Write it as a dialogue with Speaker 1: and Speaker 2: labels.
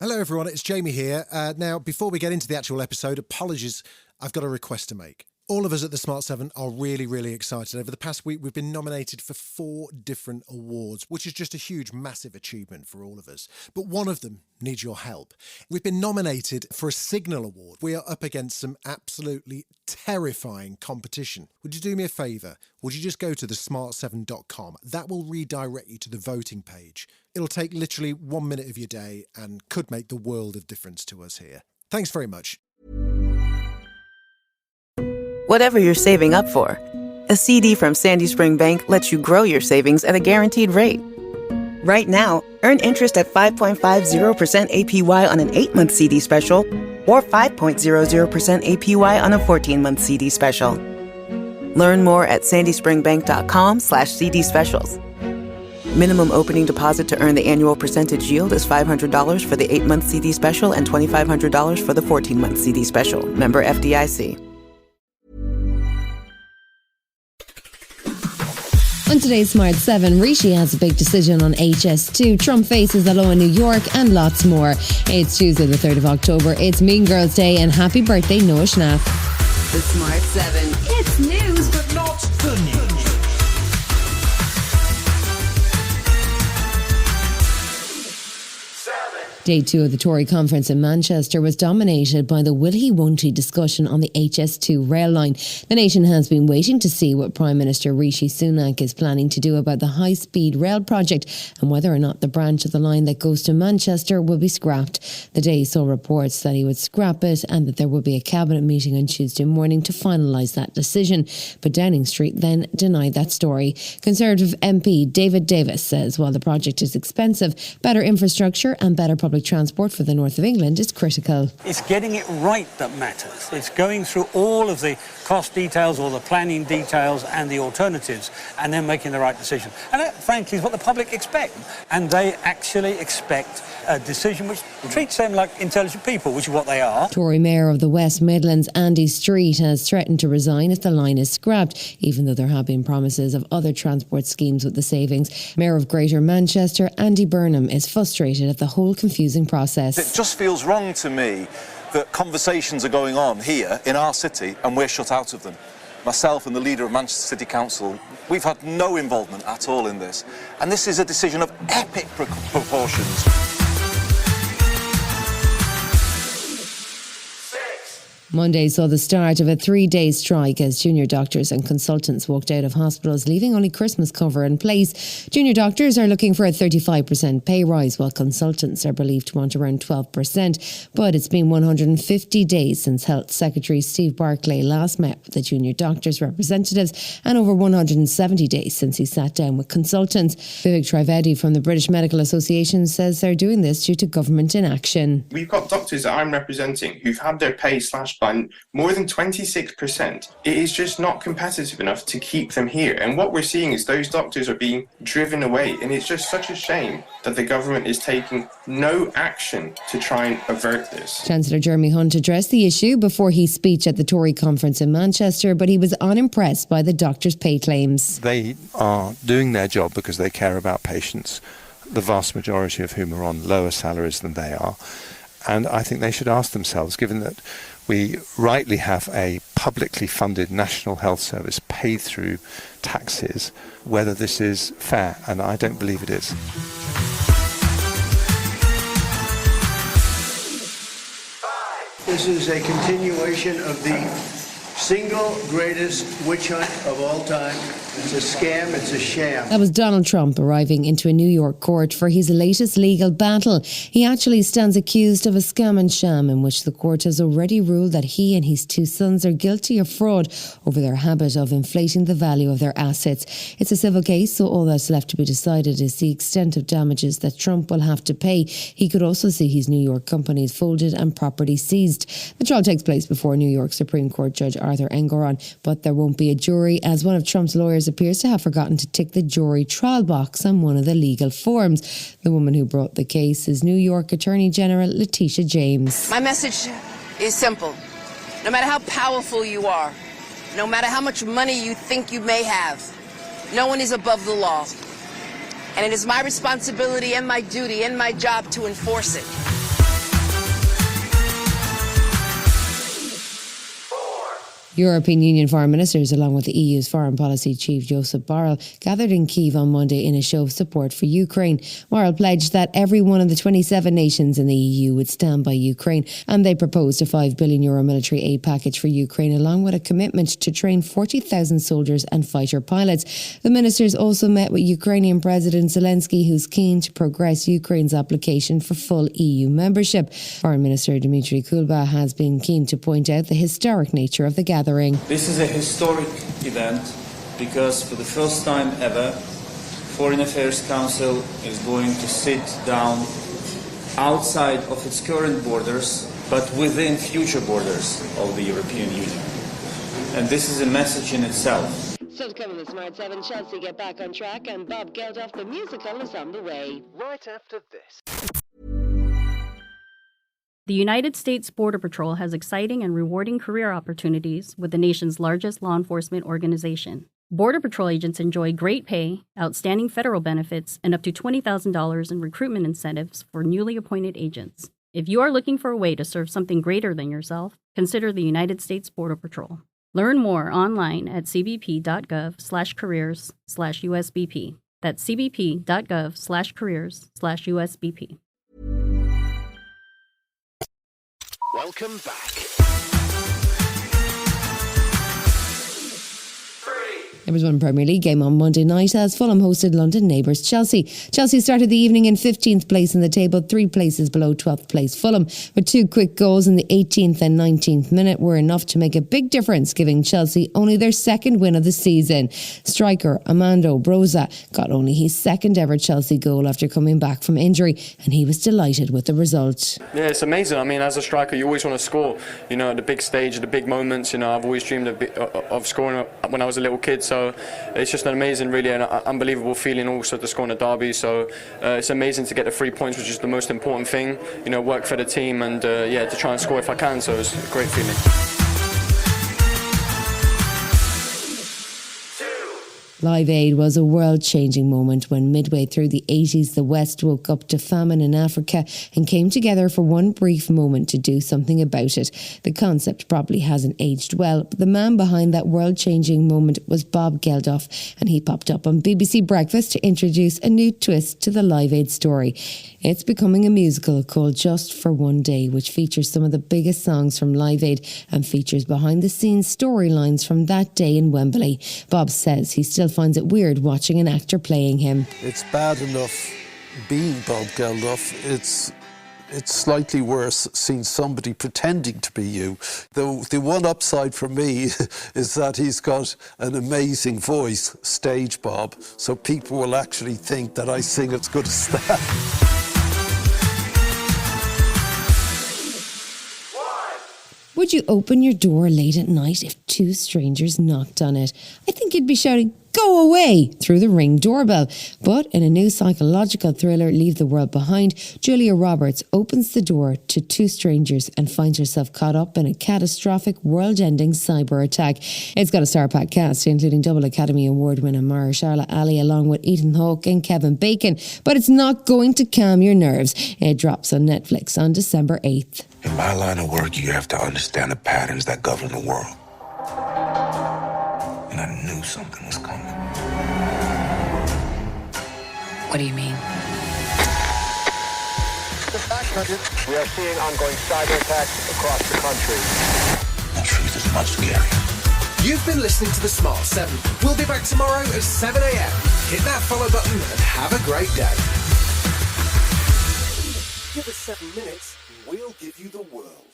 Speaker 1: Hello everyone, it's Jamie here. Now, before we get into the actual episode, apologies, I've got a request to make. All of us at the Smart 7 are really excited. Over the past week, we've been nominated for 4 different awards, which is just a huge, massive achievement for all of us. But one of them needs your help. We've been nominated for a Signal Award. We are up against some absolutely terrifying competition. Would you do me a favour? Would you just go to thesmart7.com? That will redirect you to the voting page. It'll take literally 1 minute of your day and could make the world of difference to us here. Thanks very much.
Speaker 2: Whatever you're saving up for, a CD from Sandy Spring Bank lets you grow your savings at a guaranteed rate. Right now, earn interest at 5.50% APY on an 8-month CD special or 5.00% APY on a 14-month CD special. Learn more at sandyspringbank.com/CD specials. Minimum opening deposit to earn the annual percentage yield is $500 for the 8-month CD special and $2,500 for the 14-month CD special. Member FDIC.
Speaker 3: On today's Smart 7, Rishi has a big decision on HS2, Trump faces the law in New York, and lots more. It's Tuesday the 3rd of October. It's Mean Girls Day, and happy birthday, Noah Schnapp.
Speaker 4: The Smart 7. It's news, but not the news.
Speaker 3: Day 2 of the Tory conference in Manchester was dominated by the will-he-won't-he discussion on the HS2 rail line. The nation has been waiting to see what Prime Minister Rishi Sunak is planning to do about the high-speed rail project and whether or not the branch of the line that goes to Manchester will be scrapped. The day saw reports that he would scrap it and that there will be a cabinet meeting on Tuesday morning to finalise that decision. But Downing Street then denied that story. Conservative MP David Davis says while the project is expensive, better infrastructure and better public transport for the north of England is critical.
Speaker 5: It's getting it right that matters. It's going through all of the cost details or the planning details and the alternatives and then making the right decision. And that, frankly, is what the public expect. And they actually expect a decision which treats them like intelligent people, which is what they are.
Speaker 3: Tory Mayor of the West Midlands, Andy Street, has threatened to resign if the line is scrapped, even though there have been promises of other transport schemes with the savings. Mayor of Greater Manchester, Andy Burnham, is frustrated at the whole confusing process.
Speaker 6: It just feels wrong to me that conversations are going on here in our city and we're shut out of them. Myself and the leader of Manchester City Council, we've had no involvement at all in this. And this is a decision of epic proportions.
Speaker 3: Monday saw the start of a 3-day strike as junior doctors and consultants walked out of hospitals, leaving only Christmas cover in place. Junior doctors are looking for a 35% pay rise, while consultants are believed to want around 12%. But it's been 150 days since Health Secretary Steve Barclay last met with the junior doctors' representatives, and over 170 days since he sat down with consultants. Vivek Trivedi from the British Medical Association says they're doing this due to government inaction.
Speaker 7: We've got doctors that I'm representing who've had their pay slashed by more than 26%. It is just not competitive enough to keep them here. And what we're seeing is those doctors are being driven away. And it's just such a shame that the government is taking no action to try and avert this.
Speaker 3: Chancellor Jeremy Hunt addressed the issue before his speech at the Tory conference in Manchester, but he was unimpressed by the doctors' pay claims.
Speaker 8: They are doing their job because they care about patients, the vast majority of whom are on lower salaries than they are. And I think they should ask themselves, given that we rightly have a publicly funded national health service paid through taxes, whether this is fair, and I don't believe it is.
Speaker 9: This is a continuation of the single greatest witch hunt of all time. It's a scam, it's a sham.
Speaker 3: That was Donald Trump arriving into a New York court for his latest legal battle. He actually stands accused of a scam and sham in which the court has already ruled that he and his 2 sons are guilty of fraud over their habit of inflating the value of their assets. It's a civil case, so all that's left to be decided is the extent of damages that Trump will have to pay. He could also see his New York companies folded and property seized. The trial takes place before New York Supreme Court Judge Arthur Engoron, but there won't be a jury as one of Trump's lawyers appears to have forgotten to tick the jury trial box on one of the legal forms. The woman who brought the case is New York Attorney General Letitia James.
Speaker 10: My message is simple. No matter how powerful you are, no matter how much money you think you may have, no one is above the law. And it is my responsibility and my duty and my job to enforce it.
Speaker 3: European Union foreign ministers, along with the EU's foreign policy chief Joseph Borrell, gathered in Kyiv on Monday in a show of support for Ukraine. Borrell pledged that every one of the 27 nations in the EU would stand by Ukraine, and they proposed a €5 billion military aid package for Ukraine, along with a commitment to train 40,000 soldiers and fighter pilots. The ministers also met with Ukrainian President Zelensky, who's keen to progress Ukraine's application for full EU membership. Foreign Minister Dmitry Kuleba has been keen to point out the historic nature of the gathering.
Speaker 11: This is a historic event because for the first time ever, Foreign Affairs Council is going to sit down outside of its current borders, but within future borders of the European Union. And this is a message in itself.
Speaker 3: So to come in the Smart 7, Chelsea get back on track, and Bob Geldof, the musical, is on the way.
Speaker 12: Right after this.
Speaker 13: The United States Border Patrol has exciting and rewarding career opportunities with the nation's largest law enforcement organization. Border Patrol agents enjoy great pay, outstanding federal benefits, and up to $20,000 in recruitment incentives for newly appointed agents. If you are looking for a way to serve something greater than yourself, consider the United States Border Patrol. Learn more online at cbp.gov/careers/USBP. That's cbp.gov/careers/USBP.
Speaker 12: Welcome back.
Speaker 3: There was one Premier League game on Monday night as Fulham hosted London neighbours Chelsea. Chelsea started the evening in 15th place in the table, 3 places below 12th place Fulham. But 2 quick goals in the 18th and 19th minute were enough to make a big difference, giving Chelsea only their second win of the season. Striker Armando Broza got only his second ever Chelsea goal after coming back from injury, and he was delighted with the result.
Speaker 14: Yeah, it's amazing. I mean, as a striker, you always want to score, you know, at the big stage, at the big moments. You know, I've always dreamed of scoring when I was a little kid, so it's just an amazing, really, and unbelievable feeling also to score in a derby. So it's amazing to get the 3 points, which is the most important thing. You know, work for the team and to try and score if I can. So it's a great feeling.
Speaker 3: Live Aid was a world-changing moment when midway through the 80s the West woke up to famine in Africa and came together for one brief moment to do something about it. The concept probably hasn't aged well, but the man behind that world-changing moment was Bob Geldof, and he popped up on BBC Breakfast to introduce a new twist to the Live Aid story. It's becoming a musical called Just for One Day, which features some of the biggest songs from Live Aid and features behind-the-scenes storylines from that day in Wembley. Bob says he still finds it weird watching an actor playing him.
Speaker 15: It's bad enough being Bob Geldof. It's slightly worse seeing somebody pretending to be you. The one upside for me is that he's got an amazing voice, stage Bob, so people will actually think that I sing as good as that.
Speaker 3: Would you open your door late at night if 2 strangers knocked on it? I think you'd be shouting, "Go away!" through the Ring doorbell. But in a new psychological thriller, Leave the World Behind, Julia Roberts opens the door to 2 strangers and finds herself caught up in a catastrophic, world-ending cyber attack. It's got a star-packed cast, including double Academy Award winner Mahershala Ali, along with Ethan Hawke and Kevin Bacon. But it's not going to calm your nerves. It drops on Netflix on December 8th.
Speaker 16: In my line of work, you have to understand the patterns that govern the world. And I knew something was coming.
Speaker 10: What do you mean?
Speaker 12: We are seeing ongoing cyber attacks across the country.
Speaker 16: The truth is much scarier.
Speaker 12: You've been listening to The Smart 7. We'll be back tomorrow at 7 a.m. Hit that follow button and have a great day. Give us 7 minutes, we'll give you the world.